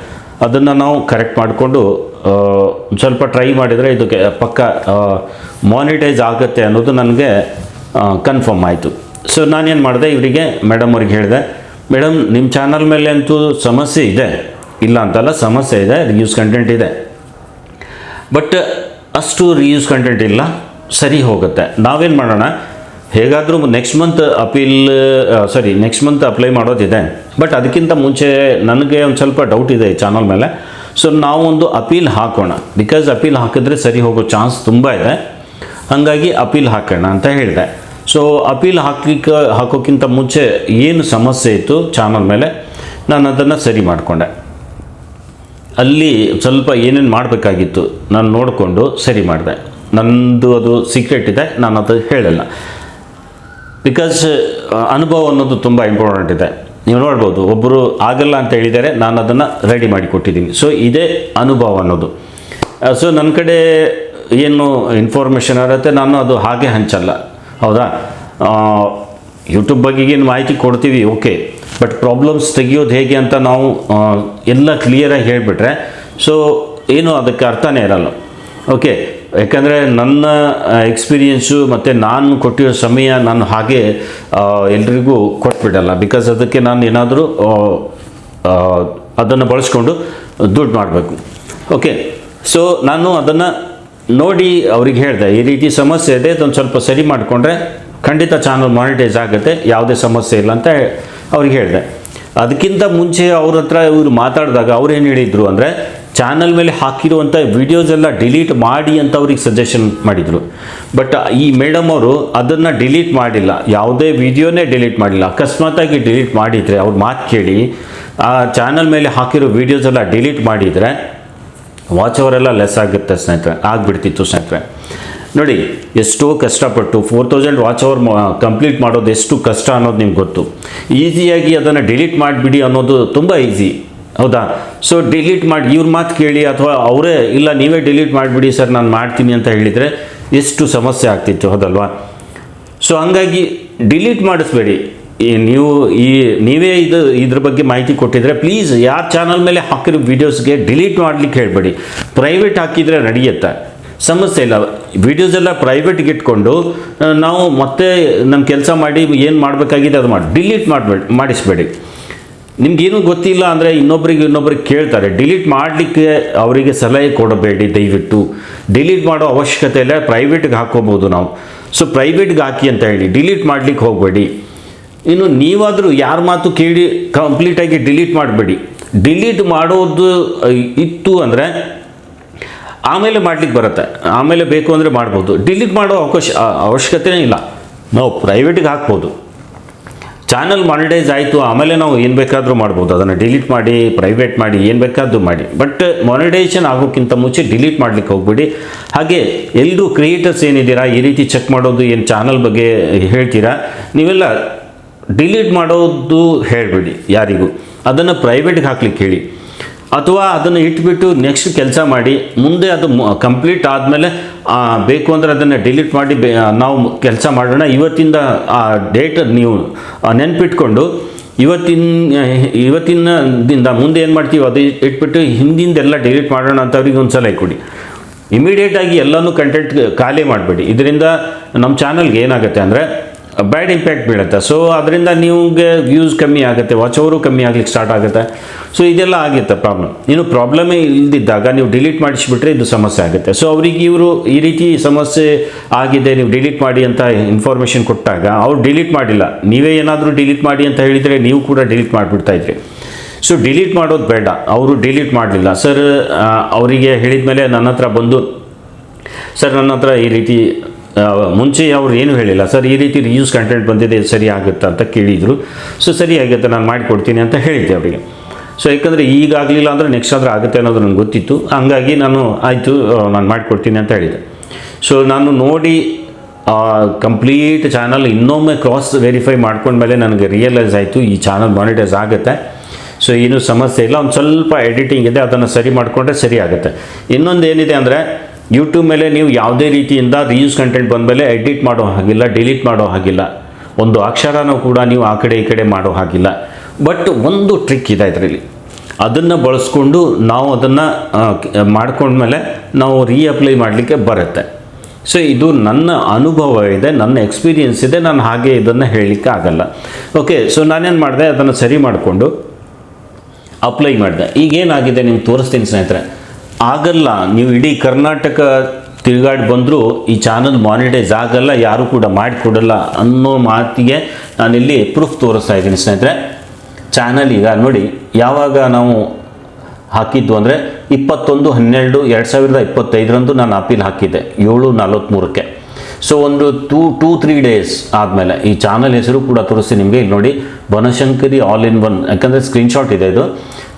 [SPEAKER 1] ಅದನ್ನು ನಾವು ಕರೆಕ್ಟ್ ಮಾಡಿಕೊಂಡು ಸ್ವಲ್ಪ ಟ್ರೈ ಮಾಡಿದರೆ ಇದಕ್ಕೆ ಪಕ್ಕ ಮಾನಿಟೈಸ್ ಆಗುತ್ತೆ ಅನ್ನೋದು ನನಗೆ ಕನ್ಫರ್ಮ್ ಆಯಿತು. ಸೊ ನಾನೇನು ಮಾಡಿದೆ, ಇವರಿಗೆ ಮೇಡಮ್ ಅವ್ರಿಗೆ ಹೇಳಿದೆ, ಮೇಡಮ್ ನಿಮ್ಮ ಚಾನಲ್ ಮೇಲೆ ಅಂತೂ ಸಮಸ್ಯೆ ಇದೆ, ಇಲ್ಲ ಅಂತಲ್ಲ, ಸಮಸ್ಯೆ ಇದೆ, ರಿಯೂಸ್ ಕಂಟೆಂಟ್ ಇದೆ, ಬಟ್ ಅಷ್ಟು ರಿಯೂಸ್ ಕಂಟೆಂಟ್ ಇಲ್ಲ, ಸರಿ ಹೋಗುತ್ತೆ. ನಾವೇನು ಮಾಡೋಣ, ಹೇಗಾದರೂ ನೆಕ್ಸ್ಟ್ ಮಂತ್ ಅಪ್ಲೈ ಮಾಡೋದಿದೆ, ಬಟ್ ಅದಕ್ಕಿಂತ ಮುಂಚೆ ನನಗೆ ಒಂದು ಸ್ವಲ್ಪ ಡೌಟ್ ಇದೆ ಈ ಚಾನಲ್ ಮೇಲೆ. ಸೊ ನಾವೊಂದು ಅಪೀಲ್ ಹಾಕೋಣ, ಬಿಕಾಸ್ ಅಪೀಲ್ ಹಾಕಿದ್ರೆ ಸರಿ ಹೋಗೋ ಚಾನ್ಸ್ ತುಂಬ ಇದೆ, ಹಾಗಾಗಿ ಅಪೀಲ್ ಹಾಕೋಣ ಅಂತ ಹೇಳಿದೆ. ಸೊ ಅಪೀಲ್ ಹಾಕೋಕ್ಕಿಂತ ಮುಂಚೆ ಏನು ಸಮಸ್ಯೆ ಇತ್ತು ಚಾನಲ್ ಮೇಲೆ ನಾನು ಅದನ್ನು ಸರಿ ಮಾಡಿಕೊಂಡೆ. ಅಲ್ಲಿ ಸ್ವಲ್ಪ ಏನೇನು ಮಾಡಬೇಕಾಗಿತ್ತು ನಾನು ನೋಡಿಕೊಂಡು ಸರಿ ಮಾಡಿದೆ. ನನ್ನದು ಅದು ಸೀಕ್ರೆಟ್ ಇದೆ, ನಾನು ಅದು ಹೇಳಲ್ಲ. ಬಿಕಾಸ್ ಅನುಭವ ಅನ್ನೋದು ತುಂಬ ಇಂಪಾರ್ಟೆಂಟ್ ಇದೆ. ನೀವು ನೋಡ್ಬೋದು, ಒಬ್ಬರು ಆಗಲ್ಲ ಅಂತ ಹೇಳಿದ್ದಾರೆ, ನಾನು ಅದನ್ನು ರೆಡಿ ಮಾಡಿ ಕೊಟ್ಟಿದ್ದೀನಿ. ಸೊ ಇದೇ ಅನುಭವ ಅನ್ನೋದು. ಸೊ ನನ್ನ ಕಡೆ ಏನು ಇನ್ಫಾರ್ಮೇಷನ್ ಇರುತ್ತೆ ನಾನು ಅದು ಹಾಗೆ ಹಂಚಲ್ಲ, ಹೌದಾ. ಯೂಟ್ಯೂಬ್ ಬಗ್ಗೆಗೇನು ಮಾಹಿತಿ ಕೊಡ್ತೀವಿ, ಓಕೆ, ಬಟ್ ಪ್ರಾಬ್ಲಮ್ಸ್ ತೆಗಿಯೋದು ಹೇಗೆ ಅಂತ ನಾವು ಎಲ್ಲ ಕ್ಲಿಯರಾಗಿ ಹೇಳಿಬಿಟ್ರೆ ಸೊ ಏನು ಅದಕ್ಕೆ ಅರ್ಥನೇ ಇರಲ್ಲ. ಓಕೆ, ಯಾಕಂದರೆ ನನ್ನ ಎಕ್ಸ್ಪೀರಿಯೆನ್ಸು ಮತ್ತು ನಾನು ಕೊಟ್ಟಿರೋ ಸಮಯ ನಾನು ಹಾಗೆ ಎಲ್ರಿಗೂ ಕೊಟ್ಬಿಡಲ್ಲ. ಬಿಕಾಸ್ ಅದಕ್ಕೆ ನಾನು ಏನಾದರೂ ಅದನ್ನು ಬಳಸ್ಕೊಂಡು ದುಡ್ಡು ಮಾಡಬೇಕು. ಓಕೆ, ಸೊ ನಾನು ಅದನ್ನು ನೋಡಿ ಅವ್ರಿಗೆ ಹೇಳಿದೆ, ಈ ರೀತಿ ಸಮಸ್ಯೆ ಇದೆ, ಇದೊಂದು ಸ್ವಲ್ಪ ಸರಿ ಮಾಡಿಕೊಂಡ್ರೆ ಖಂಡಿತ ಚಾನಲ್ ಮಾನಿಟೈಸ್ ಆಗುತ್ತೆ, ಯಾವುದೇ ಸಮಸ್ಯೆ ಇಲ್ಲ ಅಂತ ಅವ್ರಿಗೆ ಹೇಳಿದೆ. ಅದಕ್ಕಿಂತ ಮುಂಚೆ ಅವ್ರ ಹತ್ರ ಇವರು ಮಾತಾಡಿದಾಗ ಅವ್ರು ಏನು ಹೇಳಿದರು ಅಂದರೆ, ಚಾನಲ್ ಮೇಲೆ ಹಾಕಿರುವಂಥ ವಿಡಿಯೋಸ್ ಎಲ್ಲ ಡಿಲೀಟ್ ಮಾಡಿ ಅಂತ ಅವ್ರಿಗೆ ಸಜೆಷನ್ ಮಾಡಿದರು. ಬಟ್ ಈ ಮೇಡಮ್ ಅವರು ಅದನ್ನು ಡಿಲೀಟ್ ಮಾಡಿಲ್ಲ, ಯಾವುದೇ ವಿಡಿಯೋನೇ ಡಿಲೀಟ್ ಮಾಡಿಲ್ಲ. ಅಕಸ್ಮಾತಾಗಿ ಡಿಲೀಟ್ ಮಾಡಿದರೆ ಅವ್ರ ಮಾತು ಕೇಳಿ ಆ ಚಾನಲ್ ಮೇಲೆ ಹಾಕಿರೋ ವೀಡಿಯೋಸ್ ಎಲ್ಲ ಡಿಲೀಟ್ ಮಾಡಿದರೆ ವಾಚ್ ಅವರೆಲ್ಲ ಲೆಸ್ ಆಗುತ್ತೆ ಸ್ನೇಹಿತರೆ, ಆಗಿಬಿಡ್ತಿತ್ತು ಸ್ನೇಹಿತರೆ. ನೋಡಿ, ಎಷ್ಟೋ ಕಷ್ಟಪಟ್ಟು 4000 ವಾಚ್ ಅವರ್ ಕಂಪ್ಲೀಟ್ ಮಾಡೋದು ಎಷ್ಟು ಕಷ್ಟ ಅನ್ನೋದು ನಿಮ್ಗೆ ಗೊತ್ತು. ಈಸಿಯಾಗಿ ಅದನ್ನು ಡಿಲೀಟ್ ಮಾಡಿಬಿಡಿ ಅನ್ನೋದು ತುಂಬ ಈಸಿ, ಹೌದಾ. ಸೊ ಡಿಲೀಟ್ ಮಾಡಿ ಇವ್ರ ಮಾತು ಕೇಳಿ, ಅಥವಾ ಅವರೇ ಇಲ್ಲ ನೀವೇ ಡಿಲೀಟ್ ಮಾಡಿಬಿಡಿ ಸರ್ ನಾನು ಮಾಡ್ತೀನಿ ಅಂತ ಹೇಳಿದರೆ ಎಷ್ಟು ಸಮಸ್ಯೆ ಆಗ್ತಿತ್ತು, ಹೌದಲ್ವಾ. ಸೊ ಹಂಗಾಗಿ ಡಿಲೀಟ್ ಮಾಡಿಸ್ಬೇಡಿ. ನೀವೇ ಇದ್ರ ಬಗ್ಗೆ ಮಾಹಿತಿ ಕೊಟ್ಟಿದ್ರೆ ಪ್ಲೀಸ್ ಯಾರ ಚಾನಲ್ ಮೇಲೆ ಹಾಕಿರೋ ವೀಡಿಯೋಸ್ಗೆ ಡಿಲೀಟ್ ಮಾಡ್ಲಿಕ್ಕೆ ಹೇಳಬೇಡಿ. ಪ್ರೈವೇಟ್ ಹಾಕಿದರೆ ನಡೆಯುತ್ತೆ, ಸಮಸ್ಯೆ ಇಲ್ಲ. ವೀಡಿಯೋಸ್ ಎಲ್ಲ ಪ್ರೈವೇಟ್ಗೆ ಇಟ್ಕೊಂಡು ನಾವು ಮತ್ತೆ ನಮ್ಮ ಕೆಲಸ ಮಾಡಿ ಏನು ಮಾಡಬೇಕಾಗಿದೆ ಅದು ಡಿಲೀಟ್ ಮಾಡಿಸ್ಬೇಡಿ. ನಿಮ್ಗೇನು ಗೊತ್ತಿಲ್ಲ ಅಂದರೆ ಇನ್ನೊಬ್ರಿಗೆ ಕೇಳ್ತಾರೆ, ಡಿಲೀಟ್ ಮಾಡಲಿಕ್ಕೆ ಅವರಿಗೆ ಸಲಹೆ ಕೊಡಬೇಡಿ. ದಯವಿಟ್ಟು ಡಿಲೀಟ್ ಮಾಡೋ ಅವಶ್ಯಕತೆ ಇಲ್ಲ, ಪ್ರೈವೇಟ್ಗೆ ಹಾಕೋಬೋದು ನಾವು. ಸೊ ಪ್ರೈವೇಟ್ಗೆ ಹಾಕಿ ಅಂತ ಹೇಳಿ ಡಿಲೀಟ್ ಮಾಡಲಿಕ್ಕೆ ಹೋಗಬೇಡಿ. ಇನ್ನು ನೀವಾದರೂ ಯಾರ ಮಾತು ಕೇಳಿ ಕಂಪ್ಲೀಟಾಗಿ ಡಿಲೀಟ್ ಮಾಡಬೇಡಿ. ಡಿಲೀಟ್ ಮಾಡೋದು ಇತ್ತು ಅಂದರೆ ಆಮೇಲೆ ಮಾಡ್ಲಿಕ್ಕೆ ಬರುತ್ತೆ, ಆಮೇಲೆ ಬೇಕು ಅಂದರೆ ಮಾಡ್ಬೋದು. ಡಿಲೀಟ್ ಮಾಡೋ ಅವಶ್ಯಕತೆನೇ ಇಲ್ಲ, ನಾವು ಪ್ರೈವೇಟ್ಗೆ ಹಾಕ್ಬೋದು. ಚಾನಲ್ ಮಾನಿಟೈಸ್ ಆಯಿತು ಆಮೇಲೆ ನಾವು ಏನು ಬೇಕಾದರೂ ಮಾಡ್ಬೋದು, ಅದನ್ನು ಡಿಲೀಟ್ ಮಾಡಿ ಪ್ರೈವೇಟ್ ಮಾಡಿ ಏನು ಬೇಕಾದರೂ ಮಾಡಿ. ಬಟ್ ಮಾನಿಟೈಸೇಷನ್ ಆಗೋಕ್ಕಿಂತ ಮುಂಚೆ ಡಿಲೀಟ್ ಮಾಡಲಿಕ್ಕೆ ಹೋಗ್ಬೇಡಿ. ಹಾಗೆ ಎಲ್ಲರೂ ಕ್ರಿಯೇಟರ್ಸ್ ಏನಿದ್ದೀರಾ ಈ ರೀತಿ ಚೆಕ್ ಮಾಡೋದು ಏನು ಚಾನಲ್ ಬಗ್ಗೆ ಹೇಳ್ತೀರಾ, ನೀವೆಲ್ಲ ಡಿಲೀಟ್ ಮಾಡೋದು ಹೇಳಬೇಡಿ ಯಾರಿಗೂ. ಅದನ್ನು ಪ್ರೈವೇಟ್ಗೆ ಹಾಕ್ಲಿಕ್ಕೆ ಹೇಳಿ, ಅಥವಾ ಅದನ್ನು ಇಟ್ಬಿಟ್ಟು ನೆಕ್ಸ್ಟ್ ಕೆಲಸ ಮಾಡಿ. ಮುಂದೆ ಅದು ಕಂಪ್ಲೀಟ್ ಆದಮೇಲೆ ಬೇಕು ಅಂದರೆ ಅದನ್ನು ಡಿಲೀಟ್ ಮಾಡಿ ನಾವು ಕೆಲಸ ಮಾಡೋಣ. ಇವತ್ತಿಂದ ಆ ಡೇಟ್ ನೀವು ನೆನ್ಪಿಟ್ಕೊಂಡು ಇವತ್ತಿನದಿಂದ ಮುಂದೆ ಏನು ಮಾಡ್ತೀವಿ ಅದು ಇಟ್ಬಿಟ್ಟು ಹಿಂದಿಂದೆಲ್ಲ ಡಿಲೀಟ್ ಮಾಡೋಣ ಅಂತ ಅವ್ರಿಗೆ ಒಂದು ಸಲಹೆ ಕೊಡಿ. ಇಮಿಡಿಯೇಟಾಗಿ ಎಲ್ಲನೂ ಕಂಟೆಂಟ್ ಖಾಲಿ ಮಾಡಬೇಡಿ. ಇದರಿಂದ ನಮ್ಮ ಚಾನಲ್ಗೆ ಏನಾಗುತ್ತೆ ಅಂದರೆ ಬ್ಯಾಡ್ ಇಂಪ್ಯಾಕ್ಟ್ ಬೀಳುತ್ತೆ. ಸೊ ಅದರಿಂದ ನಿಮಗೆ ವ್ಯೂಸ್ ಕಮ್ಮಿ ಆಗುತ್ತೆ, ವಾಚ್ ಅವರು ಕಮ್ಮಿ ಆಗ್ಲಿಕ್ಕೆ ಸ್ಟಾರ್ಟ್ ಆಗುತ್ತೆ. ಸೊ ಇದೆಲ್ಲ ಆಗುತ್ತೆ ಪ್ರಾಬ್ಲಮ್. ಇನ್ನು ಪ್ರಾಬ್ಲಮೇ ಇಲ್ದಿದ್ದಾಗ ನೀವು ಡಿಲೀಟ್ ಮಾಡಿಸಿಬಿಟ್ರೆ ಇದು ಸಮಸ್ಯೆ ಆಗುತ್ತೆ. ಸೊ ಅವರಿಗೆ ಇವರು ಈ ರೀತಿ ಸಮಸ್ಯೆ ಆಗಿದೆ ನೀವು ಡಿಲೀಟ್ ಮಾಡಿ ಅಂತ ಇನ್ಫಾರ್ಮೇಷನ್ ಕೊಟ್ಟಾಗ ಅವ್ರು ಡಿಲೀಟ್ ಮಾಡಿಲ್ಲ, ನೀವೇ ಏನಾದರೂ ಡಿಲೀಟ್ ಮಾಡಿ ಅಂತ ಹೇಳಿದರೆ ನೀವು ಕೂಡ ಡಿಲೀಟ್ ಮಾಡಿಬಿಡ್ತಾ ಇದ್ರಿ. ಸೊ ಡಿಲೀಟ್ ಮಾಡೋದು ಬೇಡ. ಅವರು ಡಿಲೀಟ್ ಮಾಡಲಿಲ್ಲ ಸರ್, ಅವರಿಗೆ ಹೇಳಿದ ಮೇಲೆ ನನ್ನ ಹತ್ರ ಬಂದು ಸರ್ ನನ್ನ ಹತ್ರ ಈ ರೀತಿ ಮುಂಚೆ ಅವ್ರು ಏನು ಹೇಳಿಲ್ಲ ಸರ್, ಈ ರೀತಿ ರಿಯೂಸ್ ಕಂಟೆಂಟ್ ಬಂದಿದೆ ಸರಿ ಆಗುತ್ತಾ ಅಂತ ಕೇಳಿದರು. ಸೊ ಸರಿ ಆಗುತ್ತೆ ನಾನು ಮಾಡಿಕೊಡ್ತೀನಿ ಅಂತ ಹೇಳಿದ್ದೆ ಅವರಿಗೆ. ಸೊ ಯಾಕಂದರೆ ಈಗ ಆಗಲಿಲ್ಲ ಅಂದರೆ ನೆಕ್ಸ್ಟ್ ಆದರೂ ಆಗುತ್ತೆ ಅನ್ನೋದು ನನಗೆ ಗೊತ್ತಿತ್ತು. ಹಂಗಾಗಿ ನಾನು ಆಯಿತು ನಾನು ಮಾಡಿಕೊಡ್ತೀನಿ ಅಂತ ಹೇಳಿದೆ. ಸೊ ನಾನು ನೋಡಿ ಕಂಪ್ಲೀಟ್ ಚಾನಲ್ ಇನ್ನೊಮ್ಮೆ ಕ್ರಾಸ್ ವೆರಿಫೈ ಮಾಡ್ಕೊಂಡ್ಮೇಲೆ ನನಗೆ ರಿಯಲೈಸ್ ಆಯಿತು ಈ ಚಾನಲ್ ಮಾನಿಟೈಸ್ ಆಗುತ್ತೆ. ಸೊ ಏನೂ ಸಮಸ್ಯೆ ಇಲ್ಲ, ಒಂದು ಸ್ವಲ್ಪ ಎಡಿಟಿಂಗ್ ಇದೆ ಅದನ್ನು ಸರಿ ಮಾಡಿಕೊಂಡ್ರೆ ಸರಿ ಆಗುತ್ತೆ. ಇನ್ನೊಂದು ಏನಿದೆ ಅಂದರೆ ಯೂಟ್ಯೂಬ್ ಮೇಲೆ ನೀವು ಯಾವುದೇ ರೀತಿಯಿಂದ ರಿಯೂಸ್ ಕಂಟೆಂಟ್ ಬಂದಮೇಲೆ ಎಡಿಟ್ ಮಾಡೋ ಹಾಗಿಲ್ಲ, ಡಿಲೀಟ್ ಮಾಡೋ ಹಾಗಿಲ್ಲ, ಒಂದು ಅಕ್ಷರನೂ ಕೂಡ ನೀವು ಆ ಕಡೆ ಈ ಕಡೆ ಮಾಡೋ ಹಾಗಿಲ್ಲ. ಬಟ್ ಒಂದು ಟ್ರಿಕ್ ಇದೆ ಇದರಲ್ಲಿ, ಅದನ್ನು ಬಳಸ್ಕೊಂಡು ನಾವು ಅದನ್ನು ಮಾಡ್ಕೊಂಡ್ಮೇಲೆ ನಾವು ರೀಅಪ್ಲೈ ಮಾಡಲಿಕ್ಕೆ ಬರುತ್ತೆ. ಸೊ ಇದು ನನ್ನ ಅನುಭವ ಇದೆ, ನನ್ನ ಎಕ್ಸ್ಪೀರಿಯೆನ್ಸ್ ಇದೆ, ನಾನು ಹಾಗೆ ಇದನ್ನು ಹೇಳಲಿಕ್ಕೆ ಆಗಲ್ಲ. ಓಕೆ, ಸೊ ನಾನೇನು ಮಾಡಿದೆ, ಅದನ್ನು ಸರಿ ಮಾಡಿಕೊಂಡು ಅಪ್ಲೈ ಮಾಡಿದೆ. ಈಗೇನಾಗಿದೆ ನಿಮ್ಗೆ ತೋರಿಸ್ತೀನಿ ಸ್ನೇಹಿತರೆ. ಆಗಲ್ಲ, ನೀವು ಇಡೀ ಕರ್ನಾಟಕ ತಿರುಗಾಡಿ ಬಂದರೂ ಈ ಚಾನಲ್ ಮಾನಿಟೈಸ್ ಆಗಲ್ಲ, ಯಾರೂ ಕೂಡ ಮಾಡಿಕೊಡಲ್ಲ ಅನ್ನೋ ಮಾತಿಗೆ ನಾನಿಲ್ಲಿ ಪ್ರೂಫ್ ತೋರಿಸ್ತಾ ಇದ್ದೀನಿ ಸ್ನೇಹಿತರೆ. ಚಾನಲ್ ಈಗ ನೋಡಿ, ಯಾವಾಗ ನಾವು ಹಾಕಿದ್ದು ಅಂದರೆ 21/12/2025 ನಾನು ಅಪೀಲ್ ಹಾಕಿದ್ದೆ 7:43ಕ್ಕೆ. ಸೊ ಒಂದು 2-3 ಡೇಸ್ ಆದಮೇಲೆ ಈ ಚಾನಲ್ ಹೆಸರು ಕೂಡ ತೋರಿಸ್ತೀನಿ ನಿಮಗೆ. ಇಲ್ಲಿ ನೋಡಿ, ಬನಶಂಕರಿ ಆಲ್ ಇನ್ ಒನ್, ಯಾಕಂದರೆ ಸ್ಕ್ರೀನ್ಶಾಟ್ ಇದೆ ಇದು.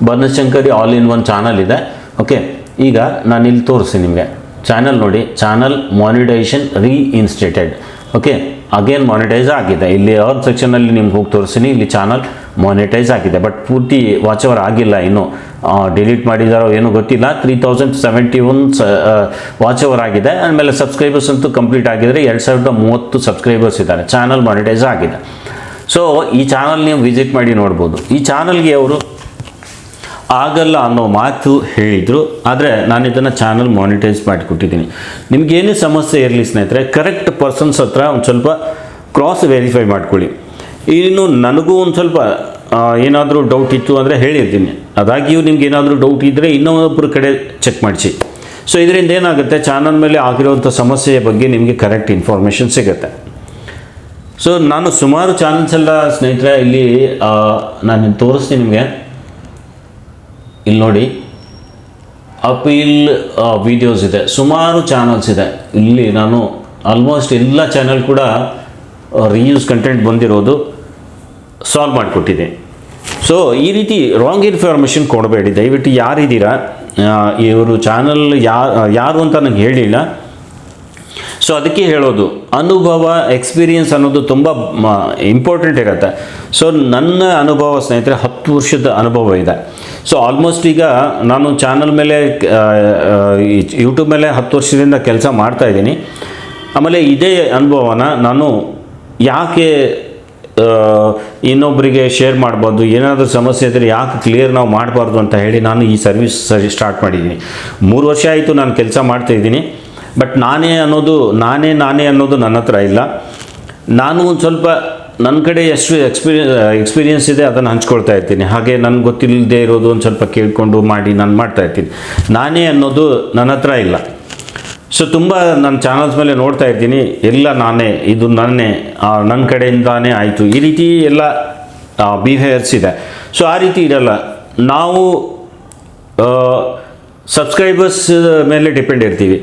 [SPEAKER 1] Banashankari all in one channel ಇದೆ. ಓಕೆ, ಈಗ ನಾನು ಇಲ್ಲಿ ತೋರಿಸ್ತೀನಿ ನಿಮಗೆ ಚಾನಲ್ ನೋಡಿ, channel monetisation reinstated. Okay, again monetise ಆಗಿದೆ. ಇಲ್ಲಿ ಅರ್ನ್ ಸೆಕ್ಷನಲ್ಲಿ ನಿಮ್ಗೆ ಹೋಗಿ ತೋರಿಸ್ತೀನಿ, ಇಲ್ಲಿ ಚಾನಲ್ ಮಾನಿಟೈಸ್ ಆಗಿದೆ. ಬಟ್ ಪೂರ್ತಿ ವಾಚ್ ಅವರ್ ಆಗಿಲ್ಲ, ಇನ್ನೂ ಡಿಲೀಟ್ ಮಾಡಿದಾರೋ ಏನೂ ಗೊತ್ತಿಲ್ಲ. 3071 ವಾಚ್ ಅವರ್ ಆಗಿದೆ. ಆಮೇಲೆ ಸಬ್ಸ್ಕ್ರೈಬರ್ಸ್ ಅಂತೂ ಕಂಪ್ಲೀಟ್ ಆಗಿದ್ರೆ 2030 ಸಬ್ಸ್ಕ್ರೈಬರ್ಸ್ ಇದ್ದಾರೆ. ಚಾನಲ್ ಮಾನಿಟೈಸ್ ಆಗಿದೆ. ಸೊ ಈ ಚಾನಲ್ ನೀವು ವಿಸಿಟ್ ಮಾಡಿ ನೋಡ್ಬೋದು. ಈ ಚಾನಲ್ಗೆ ಅವರು ಆಗಲ್ಲ ಅನ್ನೋ ಮಾತು ಹೇಳಿದರು, ಆದರೆ ನಾನು ಇದನ್ನು ಚಾನಲ್ ಮಾನಿಟೈಸ್ ಮಾಡಿಕೊಟ್ಟಿದ್ದೀನಿ. ನಿಮಗೇನೇ ಸಮಸ್ಯೆ ಇರಲಿ ಸ್ನೇಹಿತರೆ, ಕರೆಕ್ಟ್ ಪರ್ಸನ್ಸ್ ಹತ್ರ ಒಂದು ಸ್ವಲ್ಪ ಕ್ರಾಸ್ ವೆರಿಫೈ ಮಾಡ್ಕೊಳ್ಳಿ. ಇನ್ನು ನನಗೂ ಒಂದು ಸ್ವಲ್ಪ ಏನಾದರೂ ಡೌಟ್ ಇತ್ತು ಅಂದರೆ ಹೇಳಿರ್ತೀನಿ. ಅದಾಗಿಯೂ ನಿಮ್ಗೆ ಏನಾದರೂ ಡೌಟ್ ಇದ್ದರೆ ಇನ್ನೊಬ್ಬರ ಕಡೆ ಚೆಕ್ ಮಾಡಿಸಿ. ಸೊ ಇದರಿಂದ ಏನಾಗುತ್ತೆ, ಚಾನಲ್ ಮೇಲೆ ಆಗಿರುವಂಥ ಸಮಸ್ಯೆಯ ಬಗ್ಗೆ ನಿಮಗೆ ಕರೆಕ್ಟ್ ಇನ್ಫಾರ್ಮೇಷನ್ ಸಿಗುತ್ತೆ. ಸೊ ನಾನು ಸುಮಾರು ಚಾನಲ್ಸ್ ಎಲ್ಲ ಸ್ನೇಹಿತರೆ ಇಲ್ಲಿ ನಾನು ತೋರಿಸ್ತೀನಿ ನಿಮಗೆ. ಇಲ್ಲಿ ನೋಡಿ, ಅಪೀಲ್ ವಿಡಿಯೋಸ್ ಇದೆ, ಸುಮಾರು ಚಾನಲ್ಸ್ ಇದೆ. ಇಲ್ಲಿ ನಾನು ಆಲ್ಮೋಸ್ಟ್ ಎಲ್ಲ ಚಾನಲ್ ಕೂಡ ರೀಯೂಸ್ ಕಂಟೆಂಟ್ ಬಂದಿರೋದು ಸಾಲ್ವ್ ಮಾಡಿಕೊಟ್ಟಿದೆ. ಸೊ ಈ ರೀತಿ ರಾಂಗ್ ಇನ್ಫಾರ್ಮೇಷನ್ ಕೊಡಬೇಡಿ ದಯವಿಟ್ಟು. ಯಾರಿದ್ದೀರಾ, ಇವರು ಚಾನಲ್ ಯಾರು ಅಂತ ನನಗೆ ಹೇಳಿಲ್ಲ. ಸೊ ಅದಕ್ಕೆ ಹೇಳೋದು, ಅನುಭವ ಎಕ್ಸ್ಪೀರಿಯನ್ಸ್ ಅನ್ನೋದು ತುಂಬ ಇಂಪಾರ್ಟೆಂಟ್ ಇರುತ್ತೆ. ಸೊ ನನ್ನ ಅನುಭವ ಸ್ನೇಹಿತರೆ 10 ವರ್ಷದ ಅನುಭವ ಇದೆ. ಸೊ ಆಲ್ಮೋಸ್ಟ್ ಈಗ ನಾನು ಚಾನಲ್ ಮೇಲೆ ಯೂಟ್ಯೂಬ್ ಮೇಲೆ 10 ವರ್ಷದಿಂದ ಕೆಲಸ ಮಾಡ್ತಾಯಿದ್ದೀನಿ. ಆಮೇಲೆ ಇದೇ ಅನುಭವನ ನಾನು ಯಾಕೆ ಇನ್ನೊಬ್ಬರಿಗೆ ಶೇರ್ ಮಾಡ್ಬೋದು, ಏನಾದರೂ ಸಮಸ್ಯೆ ಇದ್ದರೆ ಯಾಕೆ ಕ್ಲಿಯರ್ ನಾವು ಮಾಡಬಾರ್ದು ಅಂತ ಹೇಳಿ ನಾನು ಈ ಸರ್ವಿಸ್ ಸ್ಟಾರ್ಟ್ ಮಾಡಿದ್ದೀನಿ. 3 ವರ್ಷ ಆಯಿತು ನಾನು ಕೆಲಸ ಮಾಡ್ತಾಯಿದ್ದೀನಿ. ಬಟ್ ನಾನೇ ಅನ್ನೋದು ನನ್ನ ಹತ್ರ ಇಲ್ಲ. ನಾನು ಒಂದು ಸ್ವಲ್ಪ ನನ್ನ ಕಡೆ ಎಷ್ಟು ಎಕ್ಸ್ಪೀರಿಯನ್ಸ್ ಇದೆ ಅದನ್ನು ಹಂಚ್ಕೊಳ್ತಾ ಇರ್ತೀನಿ. ಹಾಗೆ ನನಗೆ ಗೊತ್ತಿಲ್ಲದೆ ಇರೋದು ಒಂದು ಸ್ವಲ್ಪ ಕೇಳಿಕೊಂಡು ಮಾಡಿ ನಾನು ಮಾಡ್ತಾಯಿರ್ತೀನಿ. ನಾನೇ ಅನ್ನೋದು ನನ್ನ ಹತ್ರ ಇಲ್ಲ. ಸೊ ತುಂಬ ನನ್ನ ಚಾನಲ್ಸ್ ಮೇಲೆ ನೋಡ್ತಾ ಇರ್ತೀನಿ, ಎಲ್ಲ ನಾನೇ, ಇದು ನನ್ನ ಕಡೆಯಿಂದಾನೇ ಆಯಿತು, ಈ ರೀತಿ ಎಲ್ಲ ಬಿಹೇವಿಯರ್ಸ್ ಇದೆ. ಸೊ ಆ ರೀತಿ ಇರಲ್ಲ. ನಾವು ಸಬ್ಸ್ಕ್ರೈಬರ್ಸ್ ಮೇಲೆ ಡಿಪೆಂಡ್ ಇರ್ತೀವಿ.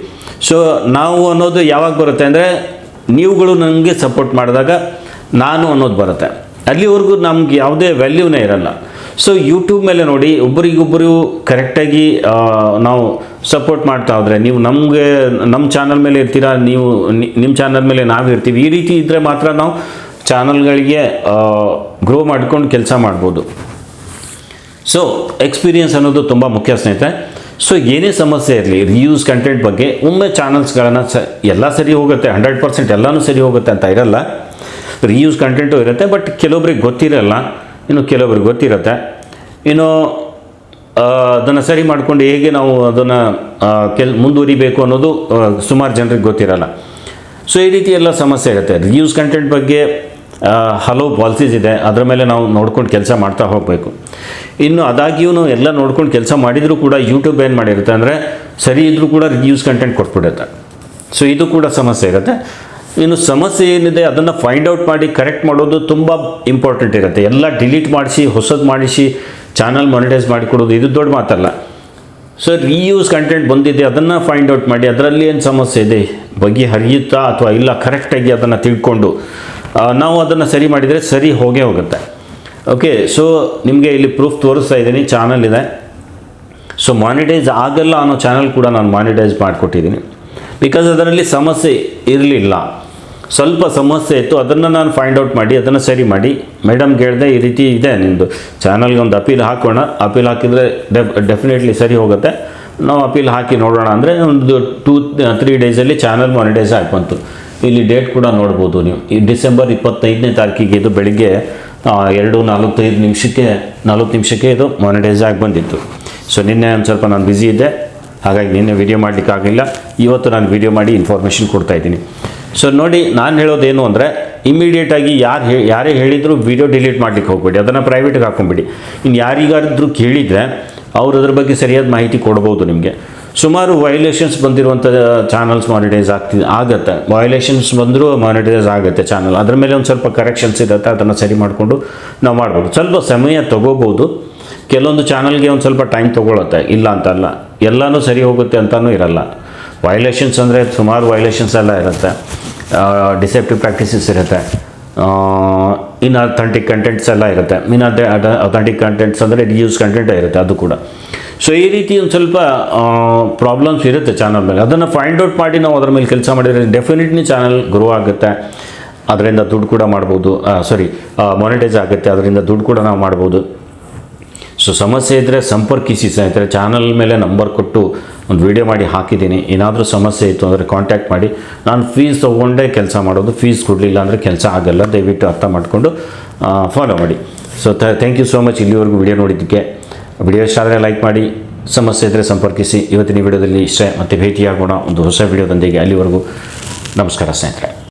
[SPEAKER 1] ಸೊ ನಾವು ಅನ್ನೋದು ಯಾವಾಗ ಬರುತ್ತೆ ಅಂದರೆ, ನೀವುಗಳು ನನಗೆ ಸಪೋರ್ಟ್ ಮಾಡಿದಾಗ ನಾನು ಅನ್ನೋದು ಬರುತ್ತೆ. ಅಲ್ಲಿವರೆಗೂ ನಮ್ಗೆ ಯಾವುದೇ ವ್ಯಾಲ್ಯೂನೇ ಇರಲ್ಲ. ಸೊ ಯೂಟ್ಯೂಬ್ ಮೇಲೆ ನೋಡಿ, ಒಬ್ಬರಿಗೊಬ್ಬರು ಕರೆಕ್ಟಾಗಿ ನಾವು ಸಪೋರ್ಟ್ ಮಾಡ್ತಾ ಹೋದರೆ, ನೀವು ನಮ್ಮ ಚಾನಲ್ ಮೇಲೆ ಇರ್ತೀರಾ, ನೀವು ನಿಮ್ಮ ಚಾನಲ್ ಮೇಲೆ ನಾವು ಇರ್ತೀವಿ. ಈ ರೀತಿ ಇದ್ದರೆ ಮಾತ್ರ ನಾವು ಚಾನಲ್ಗಳಿಗೆ ಗ್ರೋ ಮಾಡ್ಕೊಂಡು ಕೆಲಸ ಮಾಡ್ಬೋದು. ಸೊ ಎಕ್ಸ್ಪೀರಿಯನ್ಸ್ ಅನ್ನೋದು ತುಂಬ ಮುಖ್ಯ ಸ್ನೇಹಿತರೆ. ಸೊ ಏನೇ ಸಮಸ್ಯೆ ಇರಲಿ, ರಿಯೂಸ್ ಕಂಟೆಂಟ್ ಬಗ್ಗೆ ಒಮ್ಮೆ ಚಾನಲ್ಸ್ಗಳನ್ನು ಎಲ್ಲ ಸರಿ ಹೋಗುತ್ತೆ, 100% ಎಲ್ಲನೂ ಸರಿ ಹೋಗುತ್ತೆ ಅಂತ ಇರಲ್ಲ. ರಿಯೂಸ್ ಕಂಟೆಂಟು ಇರುತ್ತೆ, ಬಟ್ ಕೆಲವೊಬ್ರಿಗೆ ಗೊತ್ತಿರಲ್ಲ, ಇನ್ನು ಕೆಲವೊಬ್ರಿಗೆ ಗೊತ್ತಿರುತ್ತೆ. ಇನ್ನು ಅದನ್ನು ಸರಿ ಮಾಡಿಕೊಂಡು ಹೇಗೆ ನಾವು ಅದನ್ನು ಮುಂದುವರಿಬೇಕು ಅನ್ನೋದು ಸುಮಾರು ಜನರಿಗೆ ಗೊತ್ತಿರಲ್ಲ. ಸೊ ಈ ರೀತಿ ಎಲ್ಲ ಸಮಸ್ಯೆ ಇರುತ್ತೆ. ರಿಯೂಸ್ ಕಂಟೆಂಟ್ ಬಗ್ಗೆ ಹಲವು ಪಾಲಿಸೀಸ್ ಇದೆ, ಅದರ ಮೇಲೆ ನಾವು ನೋಡ್ಕೊಂಡು ಕೆಲಸ ಮಾಡ್ತಾ ಹೋಗಬೇಕು. ಇನ್ನು ಅದಾಗಿಯೂ ಎಲ್ಲ ನೋಡ್ಕೊಂಡು ಕೆಲಸ ಮಾಡಿದರೂ ಕೂಡ ಯೂಟ್ಯೂಬ್ ಏನು ಮಾಡಿರುತ್ತೆ ಅಂದರೆ, ಸರಿ ಇದ್ದರೂ ಕೂಡ ರಿಯೂಸ್ ಕಂಟೆಂಟ್ ಕೊಟ್ಬಿಡುತ್ತೆ. ಸೊ ಇದು ಕೂಡ ಸಮಸ್ಯೆ ಇರುತ್ತೆ. ಇನ್ನು ಸಮಸ್ಯೆ ಏನಿದೆ ಅದನ್ನು ಫೈಂಡ್ ಔಟ್ ಮಾಡಿ ಕರೆಕ್ಟ್ ಮಾಡೋದು ತುಂಬ ಇಂಪಾರ್ಟೆಂಟ್ ಇರುತ್ತೆ. ಎಲ್ಲ ಡಿಲೀಟ್ ಮಾಡಿಸಿ ಹೊಸದು ಮಾಡಿಸಿ ಚಾನಲ್ ಮಾನಿಟೈಸ್ ಮಾಡಿಕೊಡೋದು ಇದು ದೊಡ್ಡ ಮಾತಲ್ಲ. ಸೊ ರೀಯೂಸ್ ಕಂಟೆಂಟ್ ಬಂದಿದೆ, ಅದನ್ನು ಫೈಂಡ್ ಔಟ್ ಮಾಡಿ ಅದರಲ್ಲಿ ಏನು ಸಮಸ್ಯೆ ಇದೆ ಬಗೆಹರಿಯುತ್ತಾ ಅಥವಾ ಇಲ್ಲ ಕರೆಕ್ಟಾಗಿ ಅದನ್ನು ತಿಳ್ಕೊಂಡು ನಾವು ಅದನ್ನು ಸರಿ ಮಾಡಿದರೆ ಸರಿ ಹೋಗೇ ಹೋಗುತ್ತೆ. ಓಕೆ, ಸೊ ನಿಮಗೆ ಇಲ್ಲಿ ಪ್ರೂಫ್ ತೋರಿಸ್ತಾ ಇದ್ದೀನಿ, ಚಾನಲ್ ಇದೆ. ಸೊ ಮಾನಿಟೈಸ್ ಆಗಲ್ಲ ಅನ್ನೋ ಚಾನಲ್ ಕೂಡ ನಾನು ಮಾನಿಟೈಸ್ ಮಾಡಿಕೊಟ್ಟಿದ್ದೀನಿ. ಬಿಕಾಸ್ ಅದರಲ್ಲಿ ಸಮಸ್ಯೆ ಇರಲಿಲ್ಲ, ಸ್ವಲ್ಪ ಸಮಸ್ಯೆ ಇತ್ತು. ಅದನ್ನು ನಾನು ಫೈಂಡ್ ಔಟ್ ಮಾಡಿ ಅದನ್ನು ಸರಿ ಮಾಡಿ ಮೇಡಮ್ಗೆ ಹೇಳಿದೆ, ಈ ರೀತಿ ಇದೆ ನಿಮ್ಮದು ಚಾನಲ್ಗೆ ಒಂದು ಅಪೀಲ್ ಹಾಕೋಣ, ಅಪೀಲ್ ಹಾಕಿದರೆ ಡೆಫಿನೆಟ್ಲಿ ಸರಿ ಹೋಗುತ್ತೆ, ನಾವು ಅಪೀಲ್ ಹಾಕಿ ನೋಡೋಣ ಅಂದರೆ ಒಂದು 2-3 ಡೇಸಲ್ಲಿ ಚಾನಲ್ ಮಾನಿಟೈಸ್ ಆಗಿ ಬಂತು. ಇಲ್ಲಿ ಡೇಟ್ ಕೂಡ ನೋಡ್ಬೋದು ನೀವು. ಈ ಡಿಸೆಂಬರ್ 25ನೇ ತಾರೀಕಿಗೆ ಇದು ಬೆಳಿಗ್ಗೆ 2:40 ನಿಮಿಷಕ್ಕೆ ಇದು ಮಾನಿಟೈಸ್ ಆಗಿ ಬಂದಿತ್ತು. ಸೊ ನಿನ್ನೆ ಒಂದು ಸ್ವಲ್ಪ ನಾನು ಬ್ಯುಸಿ ಇದ್ದೆ, ಹಾಗಾಗಿ ನಿನ್ನೆ ವಿಡಿಯೋ ಮಾಡಲಿಕ್ಕಾಗಲಿಲ್ಲ. ಇವತ್ತು ನಾನು ವಿಡಿಯೋ ಮಾಡಿ ಇನ್ಫಾರ್ಮೇಷನ್ ಕೊಡ್ತಾಯಿದ್ದೀನಿ. ಸೊ ನೋಡಿ, ನಾನು ಹೇಳೋದೇನು ಅಂದರೆ, ಇಮಿಡಿಯೇಟಾಗಿ ಯಾರೇ ಹೇಳಿದರೂ ವಿಡಿಯೋ ಡಿಲೀಟ್ ಮಾಡಲಿಕ್ಕೆ ಹೋಗಬೇಡಿ, ಅದನ್ನು ಪ್ರೈವೇಟ್ಗೆ ಹಾಕೊಂಬಿಡಿ. ಇನ್ನು ಯಾರಿಗಾದ್ರೂ ಕೇಳಿದರೆ ಅವ್ರು ಅದ್ರ ಬಗ್ಗೆ ಸರಿಯಾದ ಮಾಹಿತಿ ಕೊಡ್ಬೋದು ನಿಮಗೆ. ಸುಮಾರು ವೈಲೇಷನ್ಸ್ ಬಂದಿರುವಂಥ ಚಾನಲ್ಸ್ ಮಾನಿಟೈಸ್ ಆಗುತ್ತೆ. ವೈಲೇಷನ್ಸ್ ಬಂದರೂ ಮಾನಿಟೈಸ್ ಆಗುತ್ತೆ ಚಾನಲ್. ಅದ್ರ ಮೇಲೆ ಒಂದು ಸ್ವಲ್ಪ ಕರೆಕ್ಷನ್ಸ್ ಇರುತ್ತೆ, ಅದನ್ನು ಸರಿ ಮಾಡಿಕೊಂಡು ನಾವು ಮಾಡ್ಬೋದು. ಸ್ವಲ್ಪ ಸಮಯ ತೊಗೋಬೋದು. ಕೆಲವೊಂದು ಚಾನಲ್ಗೆ ಒಂದು ಸ್ವಲ್ಪ ಟೈಮ್ ತೊಗೊಳುತ್ತೆ, ಇಲ್ಲ ಅಂತಲ್ಲ, ಎಲ್ಲನೂ ಸರಿ ಹೋಗುತ್ತೆ ಅಂತಲೂ ಇರಲ್ಲ. ವೈಲೇಷನ್ಸ್ ಅಂದರೆ ಸುಮಾರು ವೈಲೇಷನ್ಸ್ ಎಲ್ಲ ಇರುತ್ತೆ, ಡಿಸೆಪ್ಟಿವ್ ಪ್ರಾಕ್ಟೀಸಸ್ ಇರುತ್ತೆ, ಇನ್ಅಥೆಂಟಿಕ್ ಕಂಟೆಂಟ್ಸ್ ಎಲ್ಲ ಇರುತ್ತೆ. ಅಥೆಂಟಿಕ್ ಕಂಟೆಂಟ್ಸ್ ಅಂದರೆ ರಿಯೂಸ್ ಕಂಟೆಂಟ್ ಇರುತ್ತೆ ಅದು ಕೂಡ. ಸೊ ಈ ರೀತಿ ಒಂದು ಸ್ವಲ್ಪ ಪ್ರಾಬ್ಲಮ್ಸ್ ಇರುತ್ತೆ ಚಾನಲ್ ಮೇಲೆ. ಅದನ್ನು ಫೈಂಡ್ ಔಟ್ ಮಾಡಿ ನಾವು ಅದರ ಮೇಲೆ ಕೆಲಸ ಮಾಡಿದರೆ ಡೆಫಿನೆಟ್ಲಿ ಚಾನಲ್ ಗ್ರೋ ಆಗುತ್ತೆ, ಅದರಿಂದ ದುಡ್ಡು ಕೂಡ ಮಾಡ್ಬೋದು. ಮಾನಿಟೈಸ್ ಆಗುತ್ತೆ, ಅದರಿಂದ ದುಡ್ಡು ಕೂಡ ನಾವು ಮಾಡ್ಬೋದು. ಸೊ ಸಮಸ್ಯೆ ಇದ್ದರೆ ಸಂಪರ್ಕಿಸಿ ಸ್ನೇಹಿತರೆ. ಚಾನಲ್ ಮೇಲೆ ನಂಬರ್ ಕೊಟ್ಟು ಒಂದು ವಿಡಿಯೋ ಮಾಡಿ ಹಾಕಿದ್ದೀನಿ. ಏನಾದರೂ ಸಮಸ್ಯೆ ಇತ್ತು ಅಂದರೆ ಕಾಂಟ್ಯಾಕ್ಟ್ ಮಾಡಿ. ನಾನು ಫೀಸ್ ತೊಗೊಂಡೇ ಕೆಲಸ ಮಾಡೋದು, ಫೀಸ್ ಕೊಡಲಿಲ್ಲ ಅಂದರೆ ಕೆಲಸ ಆಗಲ್ಲ. ದಯವಿಟ್ಟು ಅರ್ಥ ಮಾಡಿಕೊಂಡು ಫಾಲೋ ಮಾಡಿ. So thank you so much ಇಲ್ಲಿವರೆಗೂ ವಿಡಿಯೋ ನೋಡಿದ್ದಕ್ಕೆ. ವಿಡಿಯೋ ಇಷ್ಟ ಆದರೆ ಲೈಕ್ ಮಾಡಿ, ಸಮಸ್ಯೆ ಇದ್ದರೆ ಸಂಪರ್ಕಿಸಿ. ಇವತ್ತಿನ ವಿಡಿಯೋದಲ್ಲಿ ಇಷ್ಟೇ, ಮತ್ತೆ ಭೇಟಿಯಾಗೋಣ ಒಂದು ಹೊಸ ವಿಡಿಯೋದೊಂದಿಗೆ. ಅಲ್ಲಿವರೆಗೂ ನಮಸ್ಕಾರ ಸ್ನೇಹಿತರೆ.